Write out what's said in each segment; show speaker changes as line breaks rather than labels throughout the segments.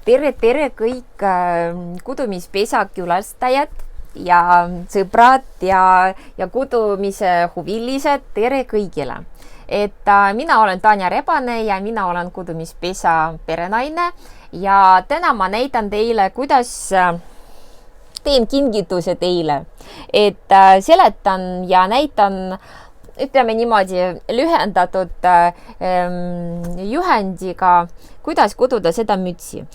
tere kõik kudumispesa külastajad ja sõbrad ja kudumise huvilised, tere kõigile. Mina olen Tanja Rebane ja mina olen kudumispesa perenaine ja täna ma näitan teile, kuidas teen kingituse teile. Seletan ja näitan, ütleme niimoodi, lühendatud juhendiga, kuidas kududa seda mütsi.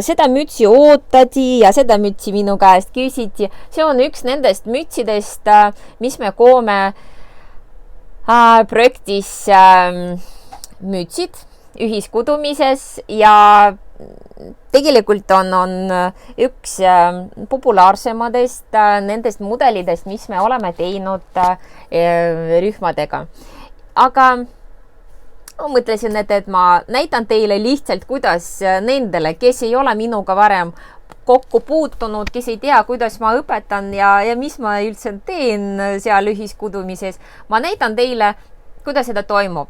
Seda mütsi ootati ja seda mütsi minu käest küsiti. See on üks nendest mütsidest, mis me koome projektis mütsid ühiskudumises ja tegelikult on üks populaarsemadest nendest mudelidest, mis me oleme teinud rühmadega. Aga ma mõtlesin, et ma näitan teile lihtsalt, kuidas nendele, kes ei ole minuga varem kokku puutunud, kes ei tea, kuidas ma õpetan ja mis ma üldse teen seal ühiskudumises. Ma näitan teile, kuidas seda toimub.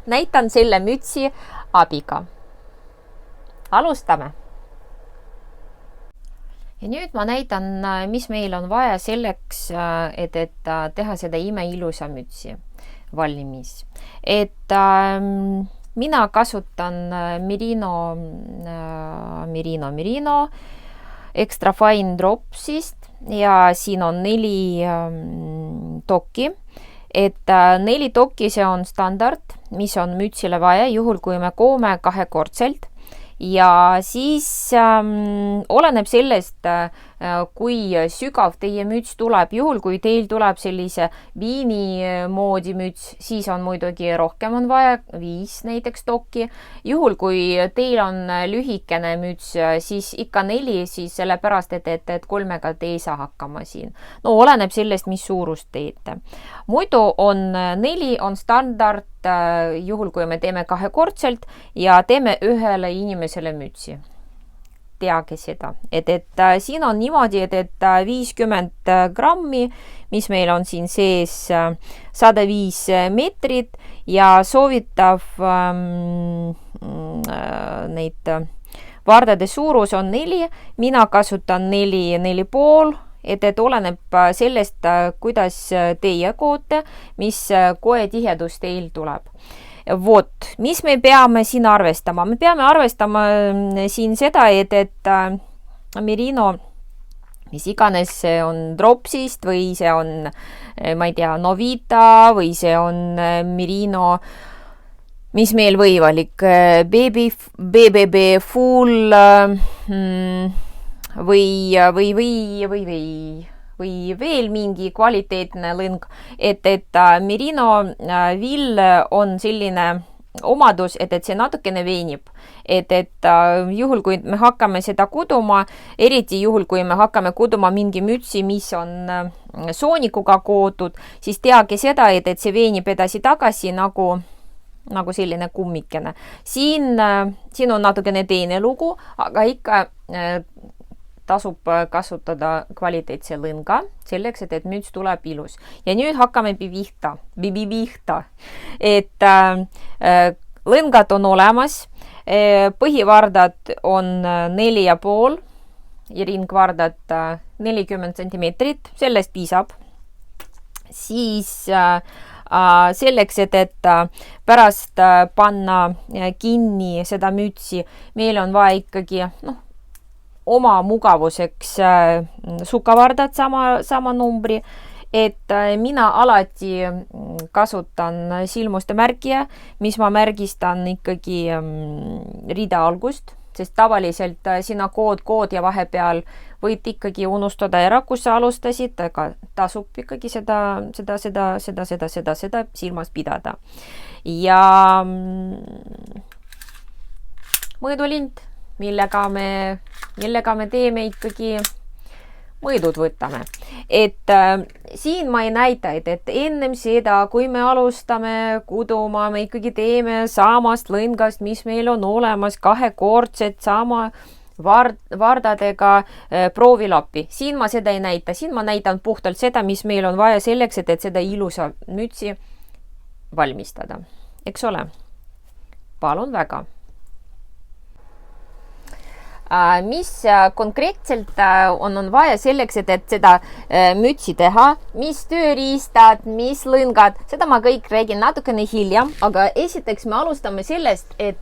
Näitan selle mütsi abiga. Alustame. Ja nüüd ma näitan, mis meil on vaja selleks, et teha seda imeilusa mütsi valmis. Mina kasutan Merino Extra Fine Dropsist ja siin on 4 tokki. 4 tokki, see on standard, mis on mütsile vaja, juhul kui me koome 2-kordselt. Ja siis oleneb sellest, kui sügav teie müts tuleb. Juhul kui teil tuleb sellise viini moodi müts, siis on muidugi rohkem on vaja, 5 näiteks tokki. Juhul kui teil on lühikene müts, siis ikka 4, siis sellepärast, et 3-ga te ei saa hakkama siin. No oleneb sellest, mis suurust teete. Muidu on 4 on standard, juhul kui me teeme 2-kordselt ja teeme ühele inimesele mütsi. Teage seda. Siin on niimoodi, et 50 grammi, mis meil on siin sees 105 meetrit ja soovitav neid vardade suurus on 4. Mina kasutan 4,5. Et oleneb sellest, kuidas teie koote, mis koe tihedus teil tuleb. Vot, mis me peame siin arvestama? Me peame arvestama siin seda, et Merino, mis iganes see on Dropsist või see on, ma ei tea, Novita või see on Merino, mis meil võimalik, BBB Full või veel mingi kvaliteetne lõng, et Merino vill on selline omadus, et see natukene veenib. Juhul, kui me hakkame seda kuduma, eriti juhul, kui me hakkame kuduma mingi mütsi, mis on soonikuga kootud, siis teage seda, et see veenib edasi-tagasi nagu selline kummikene. Siin on natukene teine lugu, aga ikka tasub kasutada kvaliteetse lõnga selleks, et müts tuleb ilus. Ja nüüd hakkame pihta. Lõngad on olemas, põhivardad on 4,5 ja ringvardad 40 centimeetrit, sellest piisab. Siis selleks, et pärast panna kinni seda mütsi, meil on vaja ikkagi oma mugavuseks sukavardad sama numbri, mina alati kasutan silmuste märgija, mis ma märgistan ikkagi rida algust, sest tavaliselt sina kood ja vahepeal võid ikkagi unustada ära, kus sa alustasid, aga tasub ikkagi seda silmas pidada. Ja mõõdulind, millega me teeme ikkagi mõõdud võtame. Siin ma ei näita, et ennem seda, kui me alustame kuduma, me ikkagi teeme samast lõngast, mis meil on olemas, 2-kordset sama vardadega proovilappi. Siin ma seda ei näita. Siin ma näitan puhtalt seda, mis meil on vaja selleks, et seda ilusa mütsi valmistada. Eks ole? Palun väga. mis konkreetselt on vaja selleks, et seda mütsi teha, mis tööriistad, mis lõngad, seda ma kõik räägin natukene hiljem, aga esiteks me alustame sellest, et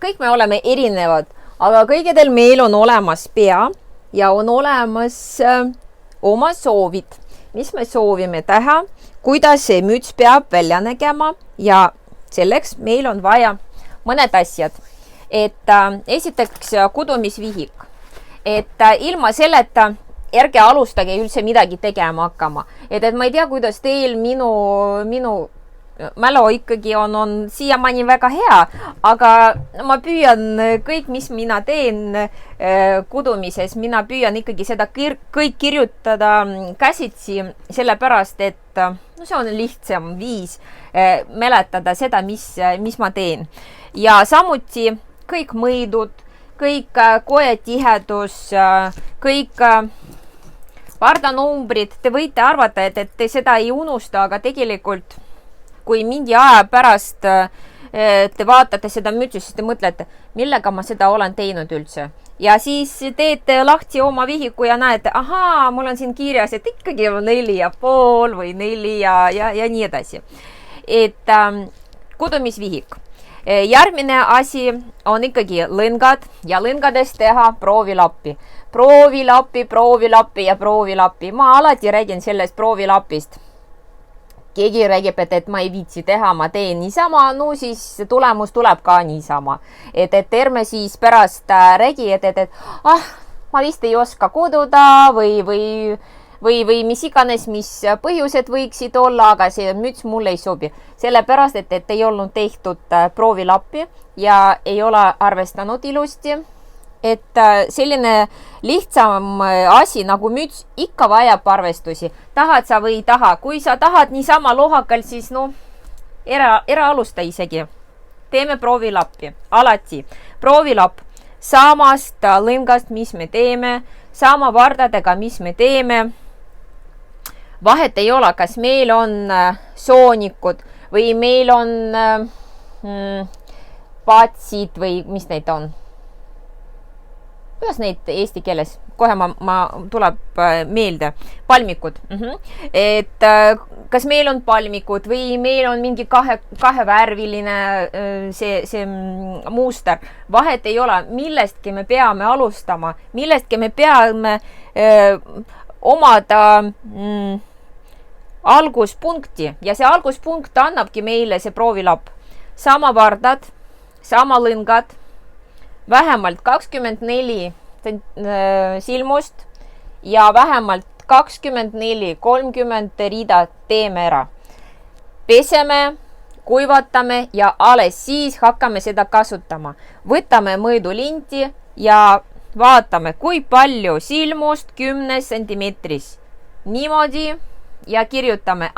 kõik me oleme erinevad, aga kõigedel meil on olemas pea ja on olemas oma soovid, mis me soovime teha, kuidas see müts peab välja nägema ja selleks meil on vaja mõned asjad. Et esiteks kudumisvihik, et ilma selleta ärge alustage üldse midagi tegema hakkama. Et ma ei tea, kuidas teil minu mälu ikkagi on siiamaani väga hea, aga ma püüan kõik, mis mina teen kudumises, mina püüan ikkagi seda kõik kirjutada käsitsi, sellepärast, et see on lihtsam viis mäletada seda, mis ma teen. Ja samuti kõik mõõdud, kõik koetihedus, kõik vardanumbrid, te võite arvata, et te seda ei unusta, aga tegelikult kui mingi aja pärast te vaatate seda mütsi, siis te mõtlete, millega ma seda olen teinud üldse. Ja siis teete lahti oma vihiku ja näete, ahaa, mul on siin kirjas, et ikkagi on 4,5 või 4 ja nii edasi. Et kudumisvihik. Järgmine asi on ikkagi lõngad ja lõngadest teha proovilappi. Proovilappi ja proovilappi. Ma alati räägin sellest proovilapist. Keegi räägib, et ma ei viitsi teha, ma teen niisama, no siis tulemus tuleb ka niisama. Et ärme siis pärast räägi, et ma vist ei oska koduda või mis iganes, mis põhjused võiksid olla, aga see müts mulle ei sobi. Sellepärast, et ei olnud tehtud proovilappi ja ei ole arvestanud ilusti. Et selline lihtsam asi nagu müts ikka vajab arvestusi. Tahad sa või ei taha. Kui sa tahad niisama lohakalt, siis ära alusta isegi. Teeme proovilappi. Alati. Proovilapp samast lõngast, mis me teeme, sama vardadega, mis me teeme. Vahet ei ole, kas meil on soonikud või meil on patsid või mis neid on. Kuidas neid eesti keeles? Kohe ma tuleb meelde. Palmikud. Et kas meil on palmikud või meil on mingi kahevärviline see muuster. Vahet ei ole, millestki me peame alustama, millestki me peame omada alguspunkti ja see alguspunkt annabki meile see proovilapp. Sama vardad, sama lõngad, vähemalt 24 silmust ja vähemalt 24-30 riida teeme ära. Peseme, kuivatame ja alles siis hakkame seda kasutama. Võtame mõõdulinti ja vaatame, kui palju silmust 10 sentimeetris. Niimoodi ja kirjutame,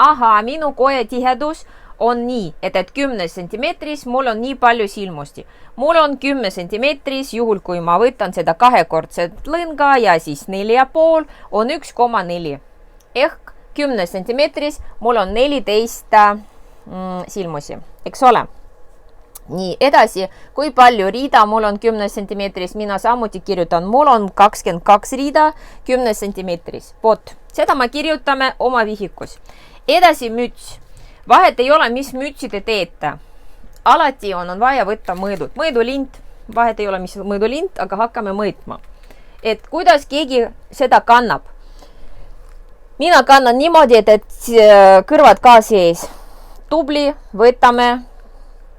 minu koetihedus on nii, et 10 sentimeetris mul on nii palju silmusti. Mul on 10 sentimeetris, juhul kui ma võtan seda kahekordset lõnga ja siis 4,5 on 1,4. Ehk 10 sentimeetris mul on 14 silmusi, eks ole. Nii, edasi, kui palju riida mul on 10 sentimeetris, mina samuti kirjutan, mul on 22 riida 10 sentimeetris. Vot, seda me kirjutame oma vihikus. Edasi müts. Vahet ei ole, mis mütsi te teete. Alati on vaja võtta mõõdud. Mõõdulint, vahet ei ole, mis mõõdulint, aga hakkame mõõtma. Et kuidas keegi seda kannab. Mina kannan niimoodi, et kõrvad ka sees. Tubli, võtame,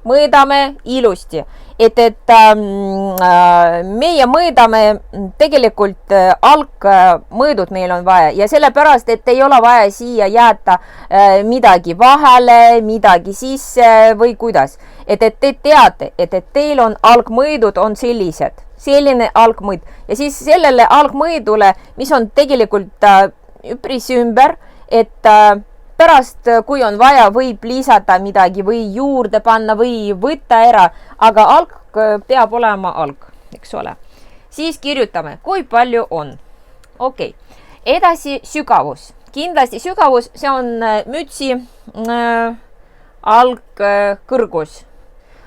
mõõdame ilusti. Et meie mõõdame tegelikult algmõõdud meil on vaja ja sellepärast, et ei ole vaja siia jätta midagi vahele, midagi sisse või kuidas. Et te teate, et teil on algmõõdud on selline algmõõd ja siis sellele algmõõdule, mis on tegelikult üpris ümber, et pärast, kui on vaja, võib lisada midagi või juurde panna või võtta ära, aga alg peab olema alg, eks ole. Siis kirjutame, kui palju on. Okei. Edasi sügavus. Kindlasti sügavus, see on mütsi algkõrgus.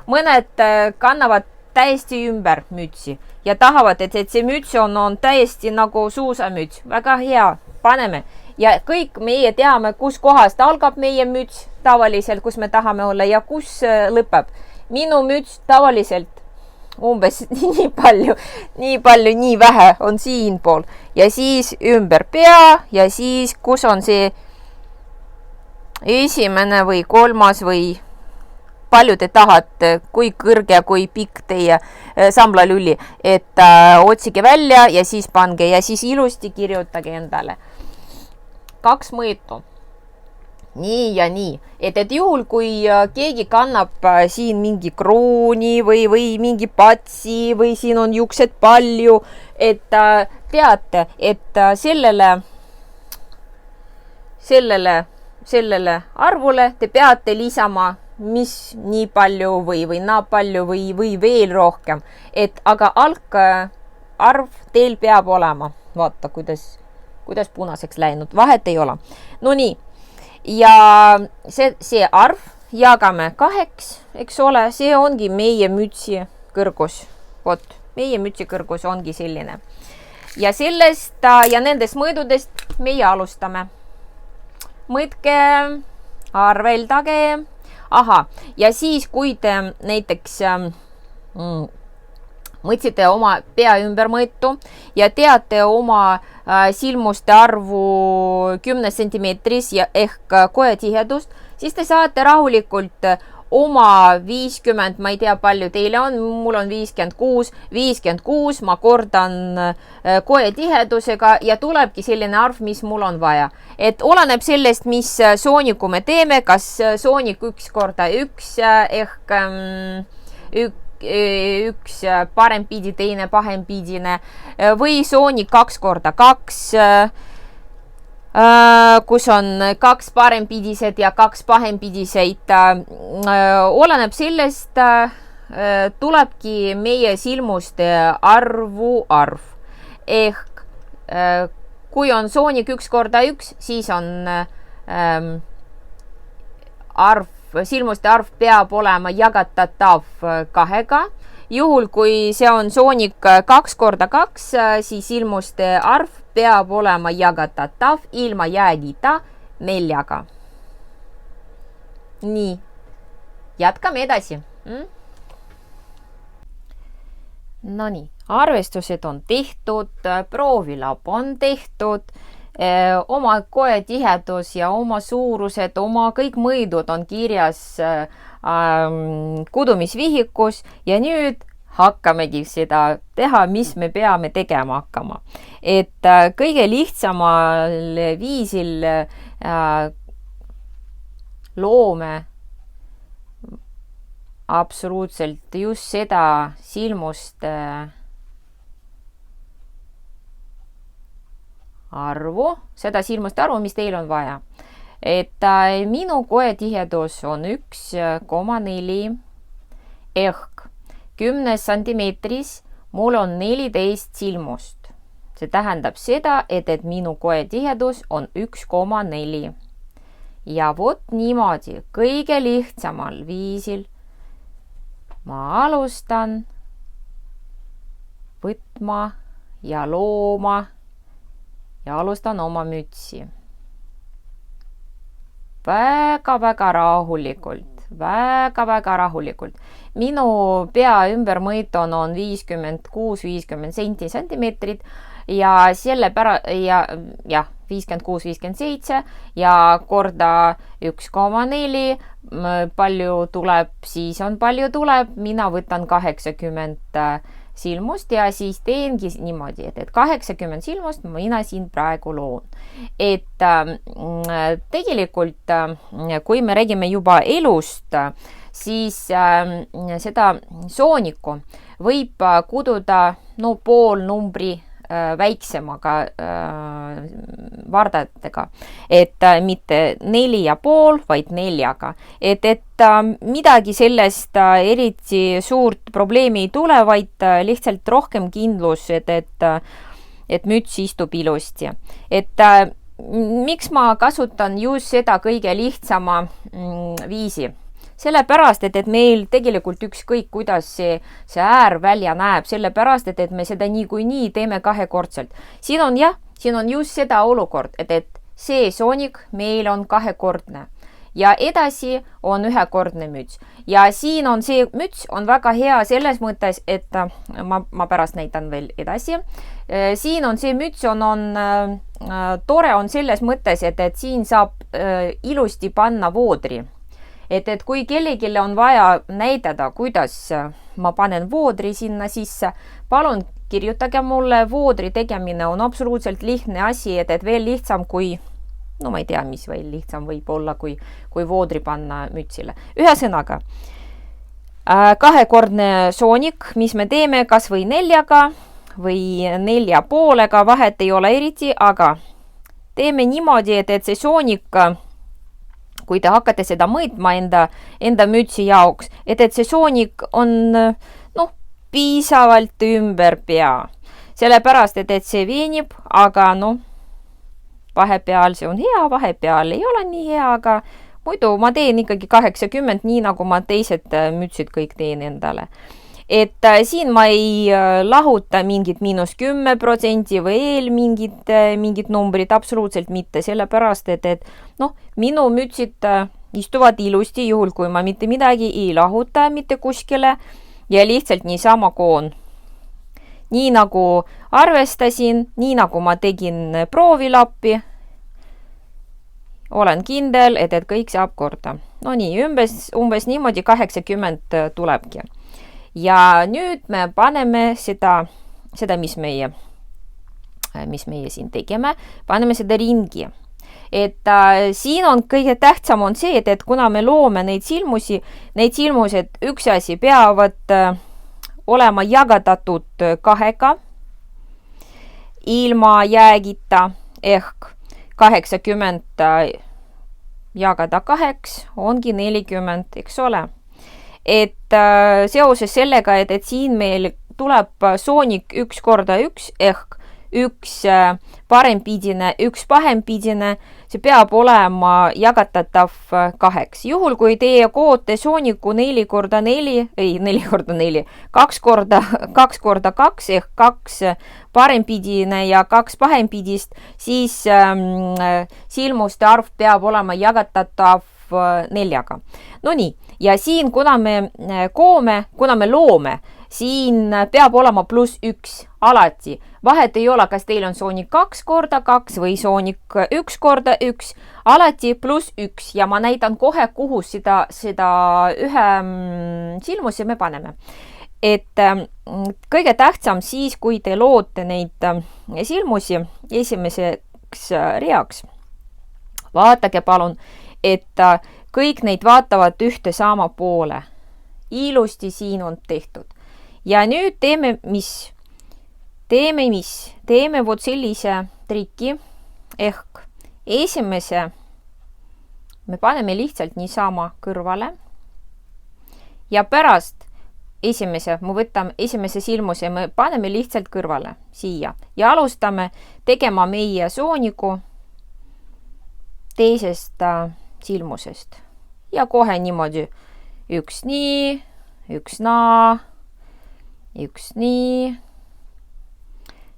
Mõned kannavad täiesti ümber mütsi ja tahavad, et see müts on täiesti nagu suusamüts. Väga hea, paneme. Ja kõik meie teame, kus kohast algab meie müts tavaliselt, kus me tahame olla ja kus lõpeb. Minu müts tavaliselt umbes nii palju, nii vähe on siinpool ja siis ümber pea ja siis kus on see esimene või kolmas või palju te tahate, kui kõrge, kui pikk teie samblalülli, et otsige välja ja siis pange ja siis ilusti kirjutage endale 2 mõõtu. Nii ja nii, et juhul kui keegi kannab siin mingi krooni või mingi patsi või siin on juuksed palju, et teate, et sellele arvule te peate lisama mis nii palju või naa palju või veel rohkem, et aga algarv teil peab olema. Vaata, kuidas punaseks läinud, vahet ei ole. No nii. Ja see arv jagame 2, eks ole, see ongi meie mütsi kõrgus. Vot, meie mütsi kõrgus ongi selline. Ja sellest ja nendest mõõdudest meie alustame. Mõõtke, arveldage. Aha, ja siis kui te näiteks mõõtsite oma pea ümber mõõtu ja teate oma silmuste arvu 10 centimeetris ja ehk koetihedust, siis te saate rahulikult oma 50, ma ei tea palju teile on, mul on 56, ma kordan koetihedusega ja tulebki selline arv, mis mul on vaja. Et oleneb sellest, mis sooniku me teeme, kas soonik 1x1 ehk üks parempidi, teine pahempidine või soonik 2x2, kus on 2 parempidised ja 2 pahempidised. Oleneb sellest, tulebki meie silmuste arv. Ehk kui on soonik 1x1, siis on silmuste arv peab olema jagatatav 2-ga. Juhul, kui see on soonik 2x2, siis silmuste arv peab olema jagatatav ilma jäägita 4-ga. Nii, jätkame edasi. No nii, arvestused on tehtud, proovilab on tehtud, oma koetihedus ja oma suurused, oma kõik mõõdud on kirjas kudumisvihikus ja nüüd hakkamegi seda teha, mis me peame tegema hakkama. Et kõige lihtsamal viisil loome absoluutselt just seda silmuste arvu, mis teil on vaja. Et minu koetihedus on 1,4 ehk 10 centimeetris mul on 14 silmust. See tähendab seda, et minu koetihedus on 1,4. Ja vot niimoodi, kõige lihtsamal viisil ma alustan võtma ja looma ja alustan oma mütsi. Väga rahulikult, väga rahulikult. Minu pea ümbermõõt on 56-50 centimeetrit ja selle ja 56-57 ja korda 1,4 palju tuleb, siis on palju tuleb, mina võtan 80 silmust ja siis teengi niimoodi, et 80 silmust mina siin praegu loon. Et tegelikult, kui me räägime juba elust, siis seda soonikku võib kududa pool numbri väiksemaga vardadega, et mitte 4,5, vaid 4-ga. Et midagi sellest eriti suurt probleemi ei tule, vaid lihtsalt rohkem kindlus, et müts istub ilusti. Et miks ma kasutan just seda kõige lihtsama viisi? sellepärast, et meil tegelikult ükskõik, kuidas see äär välja näeb, sellepärast, et me seda niikuinii teeme kahekordselt. Siin on just seda olukord, et see soonik meil on kahekordne ja edasi on ühekordne müts. Ja siin on see müts on väga hea selles mõttes, et ma pärast näitan veel edasi. Siin on see müts on tore on selles mõttes, et siin saab ilusti panna voodri. Et kui kellegile on vaja näidata, kuidas ma panen voodri sinna sisse, palun kirjutage mulle. Voodri tegemine on absoluutselt lihtne asi, et veel lihtsam kui no ma ei tea, mis veel lihtsam võib olla, kui voodri panna mütsile. Ühesõnaga, kahekordne soonik, mis me teeme kas või 4 või 4,5, vahet ei ole eriti, aga teeme niimoodi, et see soonik, kui te hakkate seda mõõtma enda mütsi jaoks, et see soonik on piisavalt ümber pea. Sellepärast, et see veenib, aga vahepeal see on hea, vahepeal ei ole nii hea, aga muidu ma teen ikkagi 80, nii nagu ma teised mütsid kõik teen endale. Et siin ma ei lahuta mingit -10% või mingid numbrid, absoluutselt mitte, sellepärast, et minu mütsid istuvad ilusti juhul, kui ma mitte midagi ei lahuta mitte kuskile ja lihtsalt niisama koon. Nii nagu arvestasin, nii nagu ma tegin proovilappi, olen kindel, et kõik saab korda. No nii, umbes niimoodi 80 tulebki. Ja nüüd me paneme seda mis meie siin tegeme, paneme seda ringi. Et siin on kõige tähtsam on see, et kuna me loome neid silmused üks asi peavad olema jagatatud 2 ilma jäägita ehk 80 jagada 2 ongi 40, eks ole. Et seoses sellega, et siin meil tuleb soonik 1 × 1 ehk 1 parempidine, 1 pahempidine, see peab olema jagatatav 2. Juhul, kui teie koote sooniku 4 × 4, ei 4 × 4, 2 × 2 ehk 2 parempidine ja 2 pahempidist, siis silmuste arv peab olema jagatatav 4. No nii, ja siin, kuna me loome, siin peab olema +1 alati. Vahet ei ole, kas teil on soonik 2 × 2 või soonik 1 × 1, alati +1 ja ma näitan kohe, kuhu seda ühe silmuse me paneme. Et kõige tähtsam siis, kui te loote neid silmusi esimeseks reaks, vaatage palun, et kõik neid vaatavad ühte sama poole. Ilusti siin on tehtud. Ja nüüd teeme vot sellise triki ehk esimese me paneme lihtsalt niisama kõrvale ja pärast me võtame esimese silmuse, me paneme lihtsalt kõrvale siia ja alustame tegema meie sooniku teisest silmusest. Ja kohe niimoodi 1 nii, 1 naa, 1 nii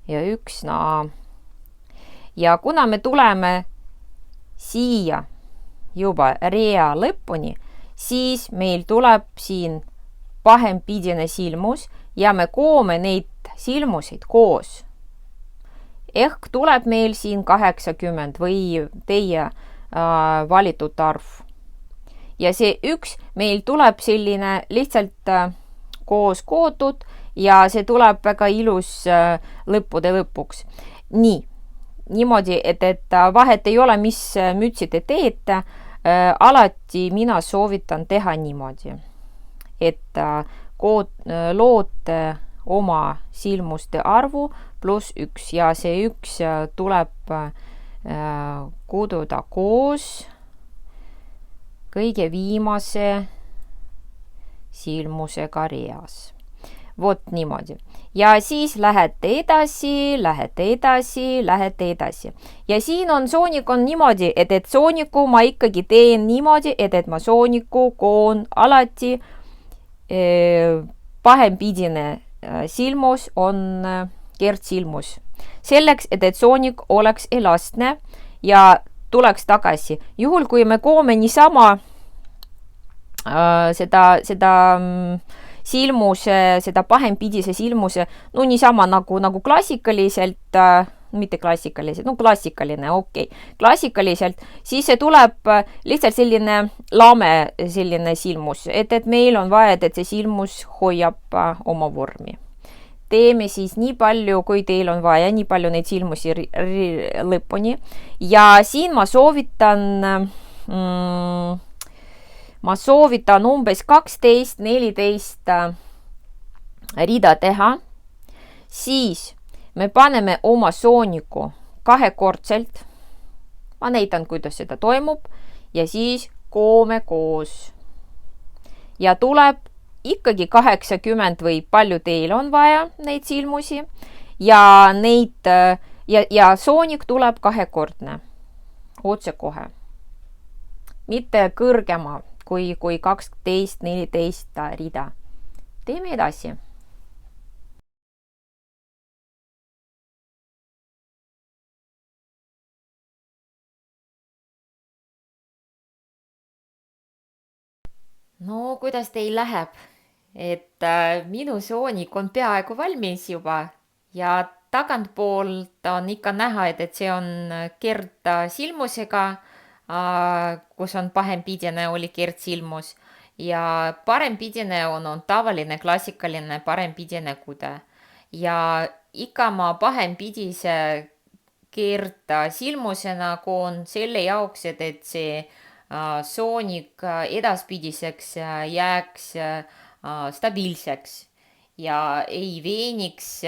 ja 1 naa. Ja kuna me tuleme siia juba rea lõpuni, siis meil tuleb siin pahempidine silmus ja me koome neid silmuseid koos. Ehk tuleb meil siin 80 või teie valitud arv. Ja see 1 meil tuleb selline lihtsalt koos kootud ja see tuleb väga ilus lõppude lõpuks. Niimoodi, et vahet ei ole, mis mütsi te teete, alati mina soovitan teha niimoodi, et loote oma silmuste arvu +1 ja see 1 tuleb kududa koos kõige viimase silmusega reas. vot niimoodi. Ja siis lähete edasi, lähete edasi. Ja siin on soonik on niimoodi, et sooniku ma ikkagi teen niimoodi, et ma sooniku koon alati pahempidine silmus on kertsilmus. Selleks, et soonik oleks elastne ja tuleks tagasi. Juhul, kui me koome niisama seda silmuse, seda pahempidise silmuse, no niisama nagu klassikaliselt, mitte klassikaliselt, no klassikaline, okei. Klassikaliselt, siis see tuleb lihtsalt selline lame selline silmus, et meil on vaja, et see silmus hoiab oma vormi. Teeme siis nii palju, kui teil on vaja, nii palju neid silmusi lõpuni. Ja siin ma soovitan umbes 12-14 rida teha. Siis me paneme oma sooniku kahekordselt. Ma näitan, kuidas seda toimub. Ja siis koome koos. Ja tuleb ikkagi 80 või palju teil on vaja neid silmusi. Ja soonik tuleb kahekordne. Otse kohe. Mitte kõrgema kui 12-14 rida. Teeme edasi. No, kuidas teil läheb? Minu soonik on peaaegu valmis juba ja tagantpoolt on ikka näha, et see on kert silmusega, kus on pahempidine oli kertsilmus ja parempidine on tavaline klassikaline parempidine kude. Ja ikka ma pahempidise kerta silmusena koon selle jaoks, et see soonik edaspidiseks jääks stabiilseks ja ei veeniks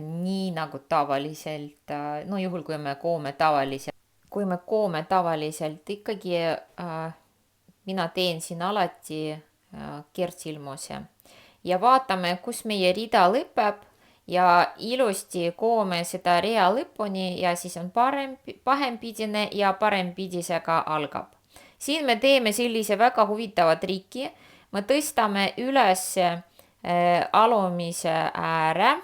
nii nagu tavaliselt, no juhul kui me koome tavaliselt. Kui me koome tavaliselt, ikkagi mina teen siin alati kertsilmuse. Ja vaatame, kus meie rida lõpeb ja ilusti koome seda rea lõpuni ja siis on pahempidine ja parempidisega algab. Siin me teeme sellise väga huvitava triki. Me tõstame üles alumise ääre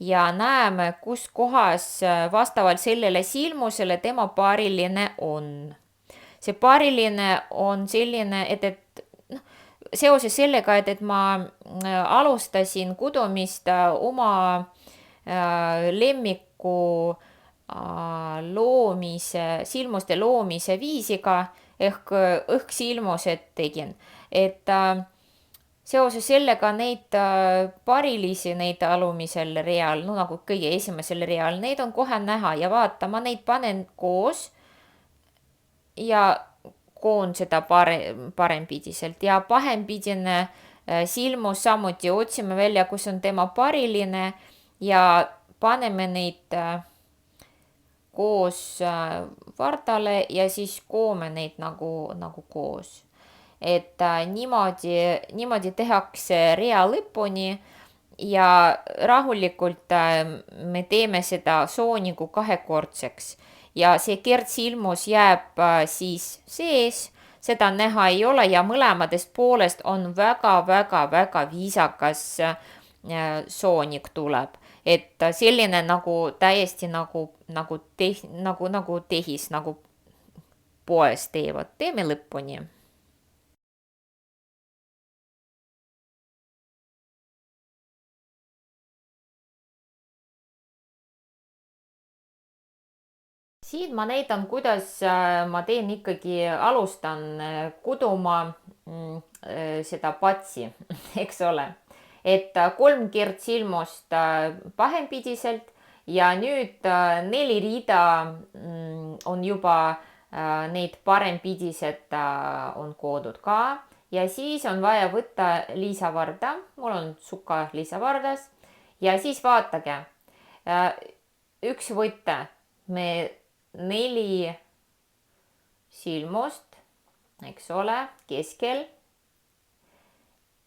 ja näeme, kus kohas vastavalt sellele silmusele tema paariline on. See paariline on selline, et seoses sellega, et ma alustasin kudumist oma lemmiku silmuste loomise viisiga ehk õhksilmused tegin. Seoses sellega neid parilisi, neid alumisel real, no nagu kõige esimesel real, neid on kohe näha ja vaata, ma neid panen koos ja koon seda parempidiselt ja pahempidine silmus samuti otsime välja, kus on tema pariline ja paneme neid koos vardale ja siis koome neid nagu koos. Niimoodi tehakse rea lõpuni ja rahulikult me teeme seda sooniku kahekordseks ja see kertsilmus jääb siis sees, seda näha ei ole ja mõlemadest poolest on väga viisakas soonik tuleb. Selline nagu täiesti nagu tehis, nagu poes teevad. Teeme lõpuni. Siin ma näitan, kuidas ma teen ikkagi, alustan kuduma seda patsi, eks ole. 3 kertsilmust pahempidiselt ja nüüd 4 rida on juba neid parempidised on koodud ka. Ja siis on vaja võtta liisavarda, mul on suka liisavardas ja siis vaatage, üks võte, me 4 silmust, eks ole, keskel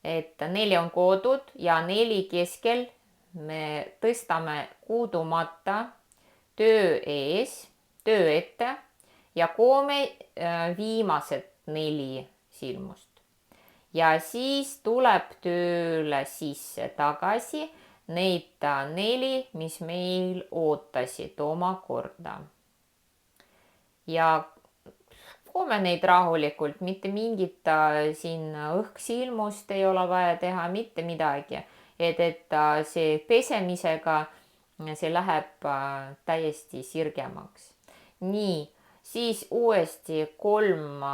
et 4 on koodud ja 4 keskel me tõstame kuudumata töö ette ja koome viimased 4 silmust. Ja siis tuleb tööle sisse tagasi neid 4, mis meil ootasid omakorda. Ja koome neid rahulikult, mitte mingit siin õhksilmust ei ole vaja teha, mitte midagi. Et see pesemisega, see läheb täiesti sirgemaks. Nii, siis uuesti 3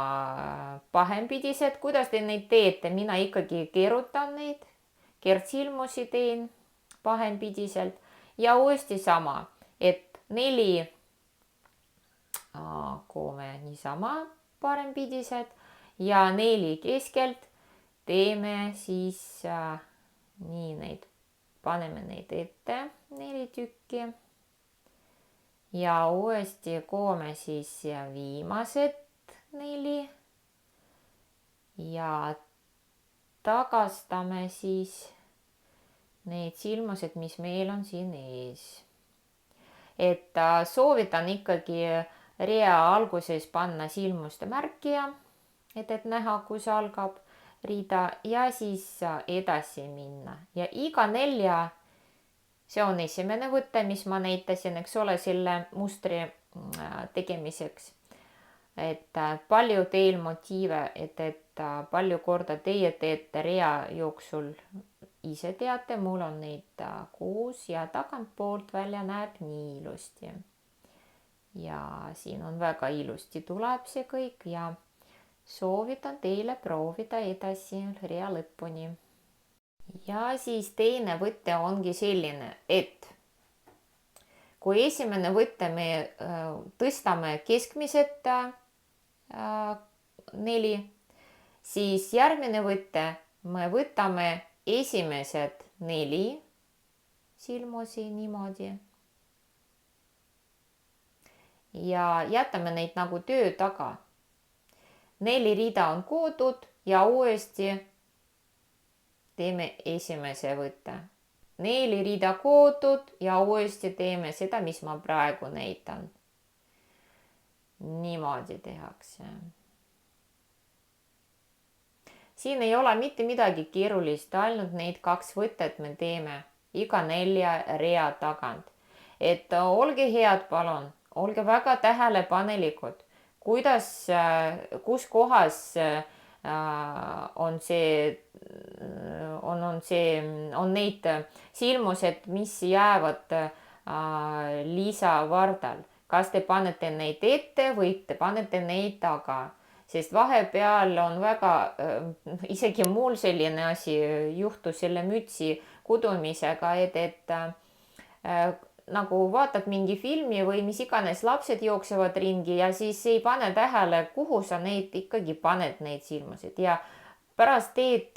pahempidised. Kuidas te neid teete? Mina ikkagi keerutan neid, kertsilmusi teen pahempidiselt ja uuesti sama, et 4 koome niisama parempidised ja 4 keskelt teeme siis nii neid, paneme neid ette 4 tükki ja uuesti koome siis viimased 4 ja tagastame siis need silmused, mis meil on siin ees. Et soovitan ikkagi rea alguses panna silmuste märkija, et näha, kus algab rida ja siis edasi minna. Ja iga 4, see on esimene võte, mis ma näitasin, eks ole, selle mustri tegemiseks. Et palju teil motiive, et palju korda teie teete rea jooksul, ise teate, mul on neid 6 ja tagantpoolt välja näeb nii ilusti. Ja siin on väga ilusti tuleb see kõik ja soovitan teile proovida edasi rea lõpuni. Ja siis teine võte ongi selline, et kui esimene võte me tõstame keskmised 4, siis järgmine võte me võtame esimesed 4 silmusi niimoodi ja jätame neid nagu töö taga. 4 rida on koodud ja uuesti teeme esimese võtte. 4 rida koodud ja uuesti teeme seda, mis ma praegu näitan. Niimoodi tehakse. Siin ei ole mitte midagi keerulist, ainult neid 2 võtet me teeme iga 4 rea tagant. Et olge head, palun. Olge väga tähelepanelikud, kus kohas on neid silmused, mis jäävad lisavardal. Kas te panete neid ette või te panete neid taga, sest vahepeal on väga, isegi mul selline asi juhtus selle mütsi kudumisega, et nagu vaatad mingi filmi või mis iganes, lapsed jooksevad ringi ja siis ei pane tähele, kuhu sa neid ikkagi paned, neid silmusid ja pärast teed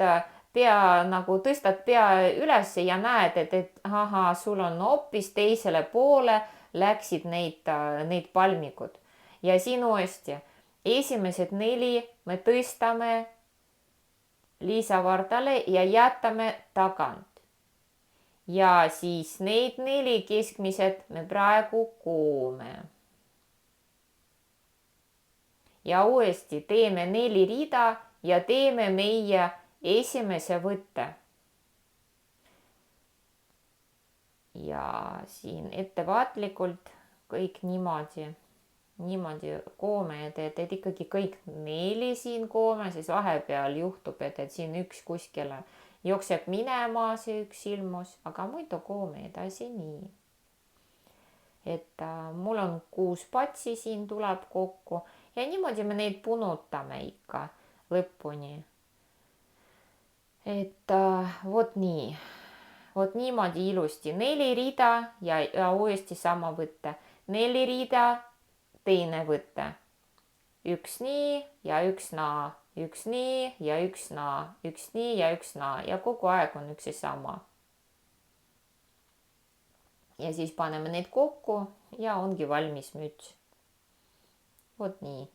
nagu tõstad pea üles ja näed, et ahaa, sul on hoopis teisele poole läksid neid palmikud ja siin uuesti esimesed 4 me tõstame lisavardale ja jätame tagant. Ja siis neid 4 keskmised me praegu koome. Ja uuesti teeme 4 rida ja teeme meie esimese võtte. Ja siin ettevaatlikult kõik niimoodi koome, et ikkagi kõik 4 siin koome, siis vahepeal juhtub, et siin üks kuskile jookseb minema see üks silmus, aga muidu koome edasi nii. Et mul on 6 patsi siin tuleb kokku ja niimoodi me neid punutame ikka lõpuni. Et vot nii, vot niimoodi ilusti 4 rida ja uuesti sama võtte. 4 rida, teine võte. 1 nii ja 1 naa. 1 nii ja 1 naa, 1 nii ja 1 naa ja kogu aeg on üks ja sama. Ja siis paneme neid kokku ja ongi valmis müts. Vot nii.